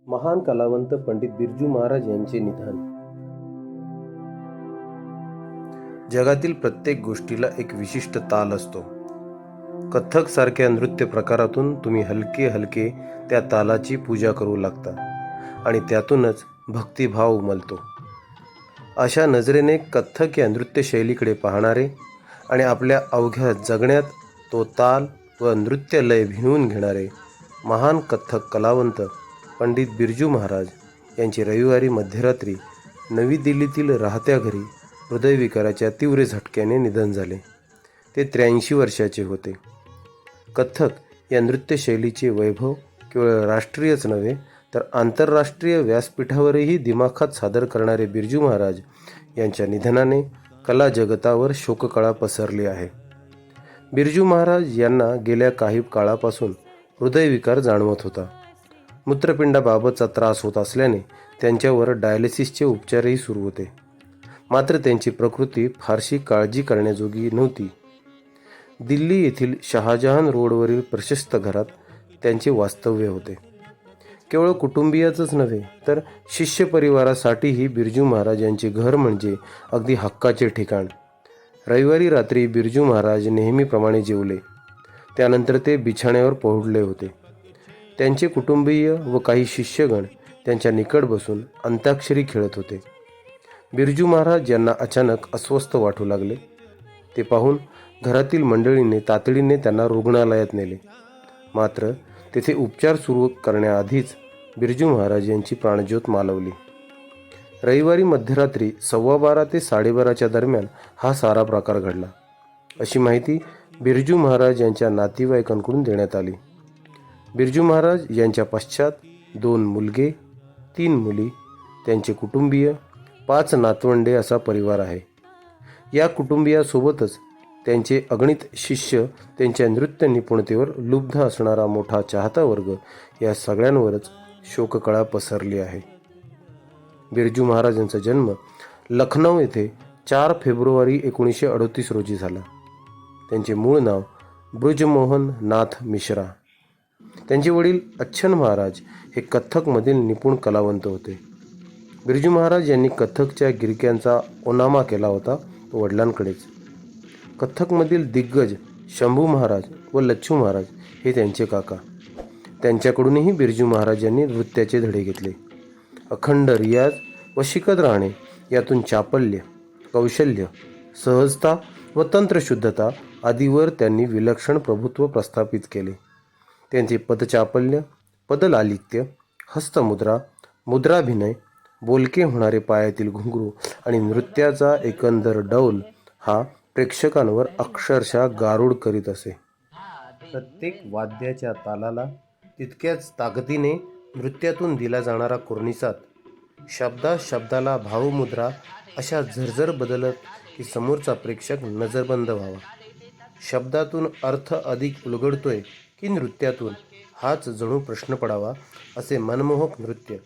महान कलावंत पंडित बिरजू महाराज यांचे निधन. जगातील प्रत्येक गोष्टीला एक विशिष्ट ताल असतो. कथ्थक सारख्या नृत्य प्रकारातून तुम्ही हलके हलके त्या तालाची पूजा करू लागता आणि त्यातूनच भक्तिभाव उमलतो. अशा नजरेने कथ्थक या नृत्य शैलीकडे पाहणारे आणि आपल्या अवघ्या जगण्यात तो ताल व नृत्य लय भिनवून घेणारे महान कथ्थक कलावंत पंडित बिरजू महाराज यांचे रविवारी मध्यरात्री नवी दिल्लीतील राहत्या घरी हृदयविकाराच्या तीव्र झटक्याने निधन झाले. ते 83 वर्षाचे होते. कथ्थक या नृत्यशैलीचे वैभव केवळ राष्ट्रीयच नव्हे तर आंतरराष्ट्रीय व्यासपीठावरही दिमाखात सादर करणारे बिरजू महाराज यांच्या निधनाने कला जगतावर शोककळा पसरली आहे. बिरजू महाराज यांना गेल्या काही काळापासून हृदयविकार जाणवत होता. मूत्रपिंडाबाबतचा त्रास होत असल्याने त्यांच्यावर डायलिसिसचे उपचारही सुरू होते. मात्र त्यांची प्रकृती फारशी काळजी करण्याजोगी नव्हती. दिल्ली येथील शहाजहान रोडवरील प्रशस्त घरात त्यांचे वास्तव्य होते. केवळ कुटुंबियाचंच नव्हे तर शिष्य परिवारासाठीही बिरजू महाराज यांचे घर म्हणजे अगदी हक्काचे ठिकाण. रविवारी रात्री बिरजू महाराज नेहमीप्रमाणे जेवले. त्यानंतर ते बिछाण्यावर पहुडले होते. त्यांचे कुटुंबीय व काही शिष्यगण त्यांच्या निकट बसून अंताक्षरी खेळत होते. बिरजू महाराज यांना अचानक अस्वस्थ वाटू लागले. ते पाहून घरातील मंडळींनी तातडीने त्यांना रुग्णालयात नेले. मात्र तेथे उपचार सुरू करण्याआधीच बिरजू महाराज यांची प्राणज्योत मालवली. रविवारी मध्यरात्री 12:15 ते 12:30च्या दरम्यान हा सारा प्रकार घडला, अशी माहिती बिरजू महाराज यांच्या नातेवाईकांकडून देण्यात आली. बिरजू महाराज यांच्या पश्चात 2 मुलगे, 3 मुली, त्यांचे कुटुंबीय, 5 नातवंडे असा परिवार आहे. या कुटुंबियासोबतच त्यांचे अगणित शिष्य, त्यांच्या नृत्य निपुणतेवर लुब्ध असणारा मोठा चाहता वर्ग, या सगळ्यांवरच शोककळा पसरली आहे. बिरजू महाराजांचा जन्म लखनौ येथे 4 फेब्रुवारी 1938 रोजी झाला. त्यांचे मूळ नाव बृजमोहन नाथ मिश्रा. त्यांचे वडील अच्छन महाराज हे कथ्थकमधील निपुण कलावंत होते. बिरजू महाराज यांनी कथ्थकच्या गिरक्यांचा ओनामा केला होता तो वडिलांकडेच. कथ्थकमधील दिग्गज शंभू महाराज व लच्छू महाराज हे त्यांचे काका. त्यांच्याकडूनही बिरजू महाराज यांनी नृत्याचे धडे घेतले. अखंड रियाज व शिकत राहणे यातून चापल्य, कौशल्य, सहजता व तंत्रशुद्धता आदीवर त्यांनी विलक्षण प्रभुत्व प्रस्थापित केले. त्यांचे पदचापल्य, पदलालित्य, हस्तमुद्रा, मुद्राभिनय, बोलके होणारे पायातील घुंगरू आणि नृत्याचा एकंदर डौल हा प्रेक्षकांवर अक्षरशः गारुड करीत असे. प्रत्येक वाद्याच्या तालाला तितक्याच ताकदीने नृत्यातून दिला जाणारा कुर्निसात, शब्दाला भावमुद्रा अशा झरझर बदलत की समोरचा प्रेक्षक नजरबंद व्हावा. शब्दातून अर्थ अधिक उलगडतोय की नृत्यातून, हाच जणू प्रश्न पडावा असे मनमोहक नृत्य.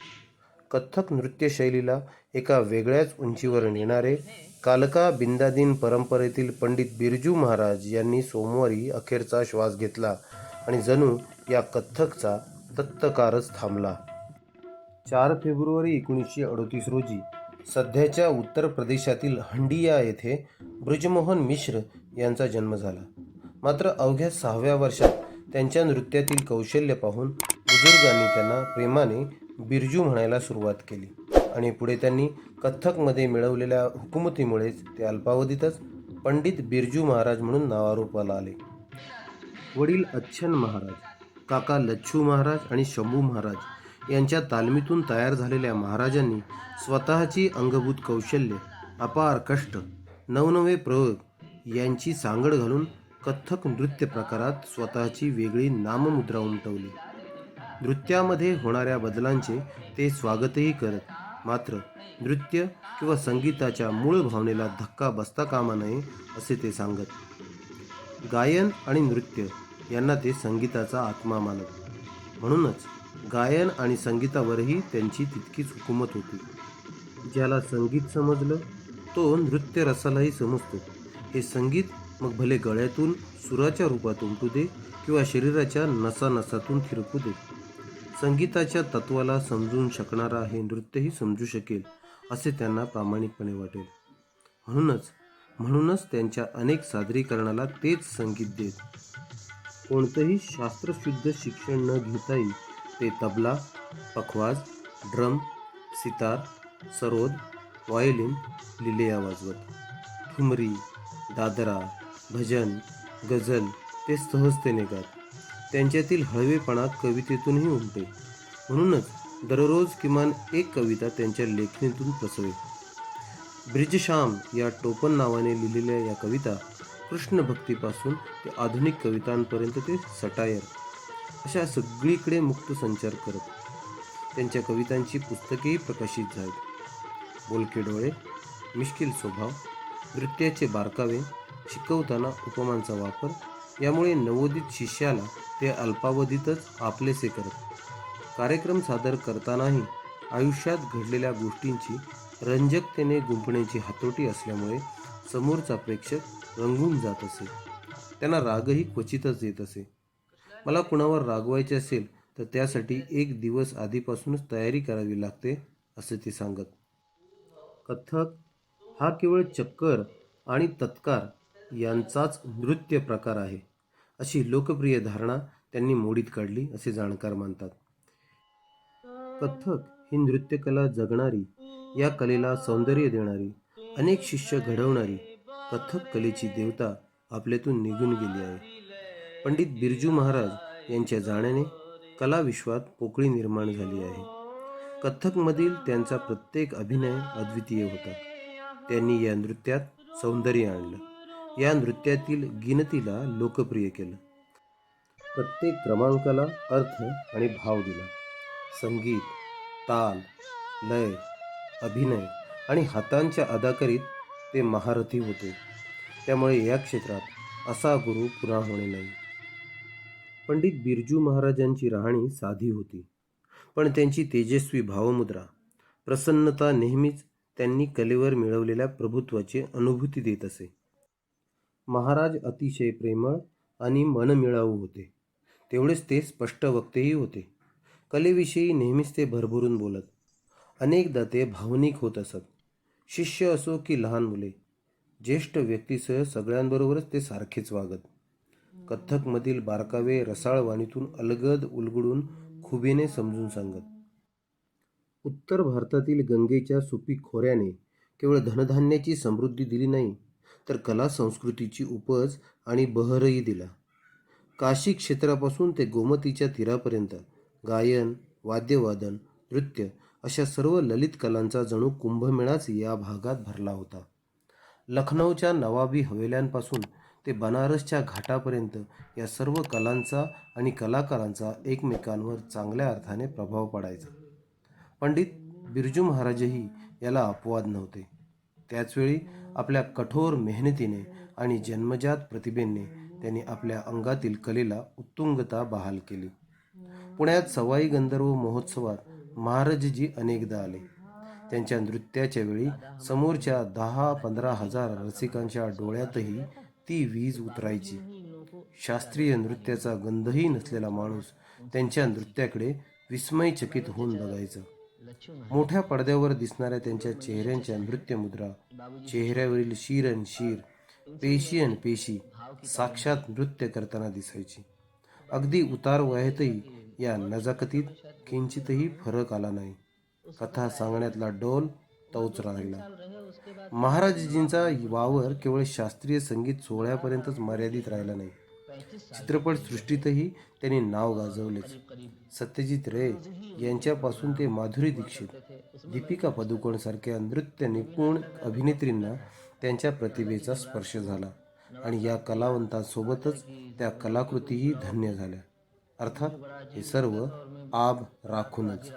कथ्थक नृत्यशैलीला एका वेगळ्याच उंचीवर नेणारे कालका बिंदादीन परंपरेतील पंडित बिरजू महाराज यांनी सोमवारी अखेरचा श्वास घेतला आणि जणू या कथ्थकचा दत्तकारच थांबला. 4 फेब्रुवारी 1938 रोजी सध्याच्या उत्तर प्रदेशातील हंडिया येथे बृजमोहन मिश्र यांचा जन्म झाला. मात्र अवघ्या 6व्या वर्षात त्यांच्या नृत्यातील कौशल्य पाहून बुजुर्गांनी त्यांना प्रेमाने बिरजू म्हणायला सुरुवात केली आणि पुढे त्यांनी कथ्थकमध्ये मिळवलेल्या हुकुमतीमुळेच ते अल्पावधीतच पंडित बिरजू महाराज म्हणून नावारूपाला आले. वडील अच्छन महाराज, काका लच्छू महाराज आणि शंभू महाराज यांच्या तालमीतून तयार झालेल्या महाराजांनी स्वतःची अंगभूत कौशल्य, अपार कष्ट, नवनवे प्रयोग यांची सांगड घालून कथ्थक नृत्य प्रकारात स्वतःची वेगळी नाममुद्रा उमटवली. नृत्यामध्ये होणाऱ्या बदलांचे ते स्वागतही करत, मात्र नृत्य किंवा संगीताच्या मूळ भावनेला धक्का बसता कामा नये असे ते सांगत. गायन आणि नृत्य यांना ते संगीताचा आत्मा मानत. म्हणूनच गायन आणि संगीतावरही त्यांची तितकीच हुकूमत होती. ज्याला संगीत समजलं तो नृत्य रसालाही समजतो. हे संगीत मग भले गळ्यातून सुराच्या रूपात उमटू दे किंवा शरीराच्या नसानसातून थिरकू दे, संगीताच्या तत्वाला समजून शकणारा हे नृत्यही समजू शकेल असे त्यांना प्रामाणिकपणे वाटेल. म्हणूनच म्हणूनच त्यांच्या अनेक सादरीकरणाला तेच संगीत देत. कोणतंही शास्त्रशुद्ध शिक्षण न घेताही ते तबला, पखवाज, ड्रम, सितार, सरोद, व्हायोलिन, लिलेया वाजवत. ठुमरी, दादरा, भजन, गझल ते सहजतेने गात. त्यांच्यातील हळवेपणा कवितेतूनही उमटे. म्हणूनच दररोज किमान एक कविता त्यांच्या लेखणीतून प्रसवे. ब्रिजश्याम या टोपण नावाने लिहिलेल्या या कविता कृष्ण भक्तीपासून ते आधुनिक कवितांपर्यंत ते सटायर अशा सगळीकडे मुक्त संचार करत. त्यांच्या कवितांची पुस्तकेही प्रकाशित झाली. बोलके डोळे, मिश्किल स्वभाव, नृत्याचे बारकावे, शिकवताना उपमांचा वापर यामुळे नवोदित शिष्याला ते अल्पावधीतच आपलेसे करत. कार्यक्रम सादर करतानाही आयुष्यात घडलेल्या गोष्टींची रंजकतेने गुंफण्याची हातोटी असल्यामुळे समोरचा प्रेक्षक रंगून जात असे. त्यांना रागही क्वचितच येत असे. मला कुणावर रागवायचे असेल तर त्यासाठी 1 दिवस आधीपासूनच तयारी करावी लागते असे ते सांगत. कथ्थक हा केवळ चक्कर आणि तत्कार यांचाच नृत्य प्रकार आहे अशी लोकप्रिय धारणा त्यांनी मोडीत काढली असे जाणकार मानतात. कथ्थक ही नृत्यकला जगणारी, या कलेला सौंदर्य देणारी, अनेक शिष्य घडवणारी कथ्थक कलेची देवता आपल्यातून निघून गेली आहे. पंडित बिरजू महाराज यांच्या जाण्याने कला विश्वात पोकळी निर्माण झाली आहे. कथ्थकमधील त्यांचा प्रत्येक अभिनय अद्वितीय होता. त्यांनी या नृत्यात सौंदर्य आणलं. या नृत्यातील गिनतीला लोकप्रिय केलं. प्रत्येक क्रमांकाला अर्थ आणि भाव दिला. संगीत, ताल, लय, अभिनय आणि हातांच्या अदाकारीत ते महारथी होते. त्यामुळे या क्षेत्रात असा गुरु पुन्हा होणे नाही. पंडित बिरजू महाराजांची राहणी साधी होती, पण त्यांची तेजस्वी भावमुद्रा, प्रसन्नता नेहमीच त्यांनी कलेवर मिळवलेल्या प्रभुत्वाची अनुभूती देत असे. महाराज अतिशय प्रेमळ आणि मनमिळावू होते. तेवढेच ते स्पष्ट वक्तेही होते. कलेविषयी नेहमीच ते भरभरून बोलत. अनेकदा ते भावनिक होत असत. शिष्य असो की लहान मुले, ज्येष्ठ व्यक्तीसह सगळ्यांबरोबरच ते सारखेच वागत. कथ्थकमधील बारकावे रसाळ वाणीतून अलगद उलगडून खुबीने समजून सांगत. उत्तर भारतातील गंगेच्या सुपीक खोऱ्याने केवळ धनधान्याची समृद्धी दिली नाही, तर कला संस्कृतीची उपज आणि बहरही दिला. काशी क्षेत्रापासून ते गोमतीच्या तीरापर्यंत गायन, वाद्यवादन, नृत्य अशा सर्व ललित कलांचा जणू कुंभमेळाच या भागात भरला होता. लखनौच्या नवाबी हवेल्यांपासून ते बनारसच्या घाटापर्यंत या सर्व कलांचा आणि कलाकारांचा एकमेकांवर चांगल्या अर्थाने प्रभाव पडायचा. पंडित बिरजू महाराजही याला अपवाद नव्हते. त्याचवेळी आपल्या कठोर मेहनतीने आणि जन्मजात प्रतिभेने त्यांनी आपल्या अंगातील कलेला उत्तुंगता बहाल केली. पुण्यात सवाई गंधर्व महोत्सवात महाराजजी अनेकदा आले. त्यांच्या नृत्याच्या वेळी समोरच्या 10-15 हजार रसिकांच्या डोळ्यातही ती वीज उतरायची. शास्त्रीय नृत्याचा गंधही नसलेला माणूस त्यांच्या नृत्याकडे विस्मयचकित होऊन बघायचा. मोठ्या पडद्यावर दिसणाऱ्या त्यांच्या चेहऱ्यांच्या नृत्यमुद्रा, चेहऱ्यावरील शीर पेशी साक्षात नृत्य करताना दिसायची. अगदी उतार वयातही या नजाकतीत किंचितही फरक आला नाही. कथा सांगण्यातला डोल तोच राहिला. महाराजजींचा वावर केवळ शास्त्रीय संगीत सोहळ्यापर्यंतच मर्यादित राहिला नाही. चित्रपटसृष्टीतही त्यांनी नाव गाजवलेच. सत्यजित रे यांच्यापासून ते माधुरी दीक्षित, दीपिका पदुकोण सारख्या नृत्य निपुण अभिनेत्रींना त्यांच्या प्रतिभेचा स्पर्श झाला आणि या कलावंतांसोबतच त्या कलाकृतीही धन्य झाल्या. अर्थात हे सर्व आभ राखूनच,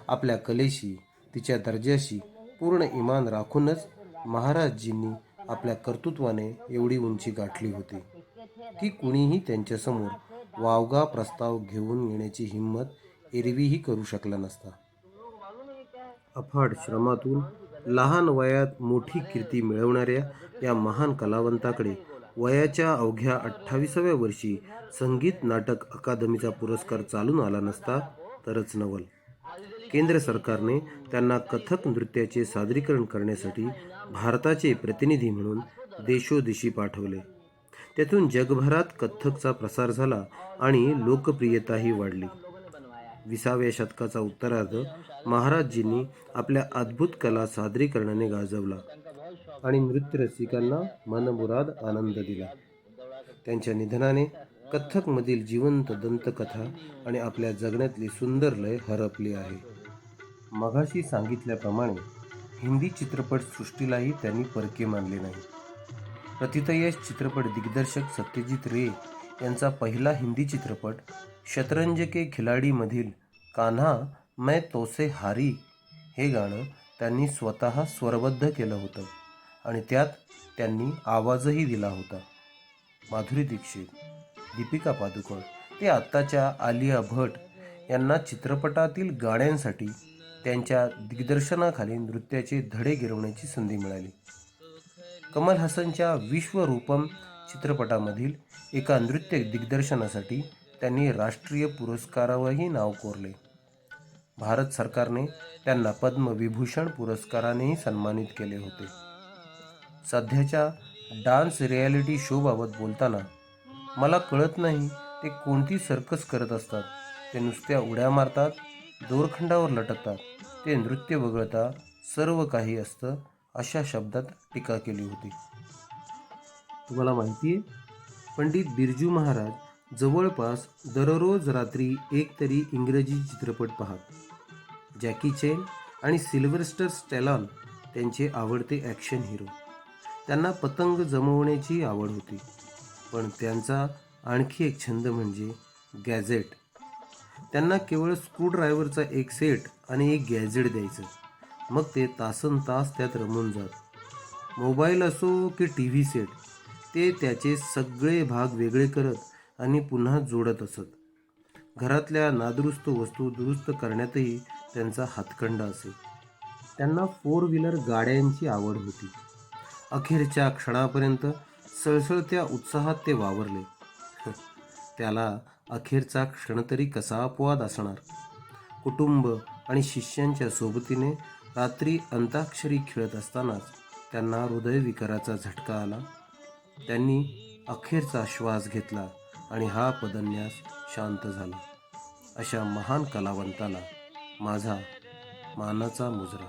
आपल्या कलेशी, तिच्या दर्जाशी पूर्ण इमान राखूनच महाराजजींनी आपल्या कर्तृत्वाने एवढी उंची गाठली होती की कुणीही त्यांच्यासमोर वावगा प्रस्ताव घेऊन येण्याची हिंमत एरवीही करू शकला नसता. अफाट श्रमातून लहान वयात मोठी कीर्ती मिळवणाऱ्या या महान कलावंताकडे वयाच्या अवघ्या 28व्या वर्षी संगीत नाटक अकादमीचा पुरस्कार चालून आला नसता तरच नवल. केंद्र सरकारने त्यांना कथक नृत्याचे सादरीकरण करण्यासाठी भारताचे प्रतिनिधी म्हणून देशोदेशी पाठवले. त्यातून जगभरात कथ्थकचा प्रसार झाला आणि लोकप्रियताही वाढली. 20व्या शतकाचा उत्तरार्ध महाराजजींनी आपल्या अद्भुत कला सादरीकरणाने गाजवला आणि नृत्य रसिकांना मनमुराद आनंद दिला. त्यांच्या निधनाने कथ्थकमधील जिवंत दंतकथा आणि आपल्या जगण्यातली सुंदर लय हरपली आहे. मगाशी सांगितल्याप्रमाणे हिंदी चित्रपटसृष्टीलाही त्यांनी परके मानले नाही. प्रतितयश चित्रपट दिग्दर्शक सत्यजित रे यांचा पहिला हिंदी चित्रपट शतरंज के खिलाडी मधील कान्हा मैं तोसे हारी हे गाणं त्यांनी स्वतः स्वरबद्ध केलं होतं आणि त्यात त्यांनी आवाजही दिला होता. माधुरी दीक्षित, दीपिका पादुकोण ते आत्ताच्या आलिया भट यांना चित्रपटातील गाण्यांसाठी त्यांच्या दिग्दर्शनाखाली नृत्याचे धडे गिरवण्याची संधी मिळाली. कमल हसनच्या विश्वरूपम चित्रपटामधील एका नृत्य दिग्दर्शनासाठी त्यांनी राष्ट्रीय पुरस्कारावरही नाव कोरले. भारत सरकारने त्यांना पद्मविभूषण पुरस्कारानेही सन्मानित केले होते. सध्याच्या डान्स रियालिटी शोबाबत बोलताना, मला कळत नाही ते कोणती सर्कस करत असतात. ते नुसत्या उड्या मारतात, दोरखंडावर लटकतात. ते नृत्य वगळता सर्व काही असतं, अशा शब्दात टीका केली होती. तुम्हाला माहिती आहे, पंडित बिरजू महाराज जवळपास दररोज रात्री एक तरी इंग्रजी चित्रपट पाहत. जॅकी चॅन आणि सिल्व्हस्टर स्टॅलोन त्यांचे आवडते ॲक्शन हिरो. त्यांना पतंग जमवण्याची आवड होती, पण त्यांचा आणखी एक छंद म्हणजे गॅझेट. त्यांना केवळ स्क्रूड्रायव्हरचा एक सेट आणि एक गॅझेट द्यायचं, मग ते तासनतास त्यात रमून जात. मोबाईल असो की टी व्ही सेट, ते त्याचे सगळे भाग वेगळे करत आणि पुन्हा जोडत असत. घरातल्या नादुरुस्त वस्तू दुरुस्त करण्यातही त्यांचा हातखंडा असे. त्यांना 4 व्हीलर गाड्यांची आवड होती. अखेरच्या क्षणापर्यंत सळसळत्या उत्साहात ते वावरले. त्याला अखेरचा क्षण तरी कसा अपवाद असणार. कुटुंब आणि शिष्यांच्या सोबतीने रात्री अंताक्षरी खेळत असतानाच त्यांना हृदयविकाराचा झटका आला. त्यांनी अखेरचा श्वास घेतला आणि हा पदन्यास शांत झाला. अशा महान कलावंताला माझा मानाचा मुजरा.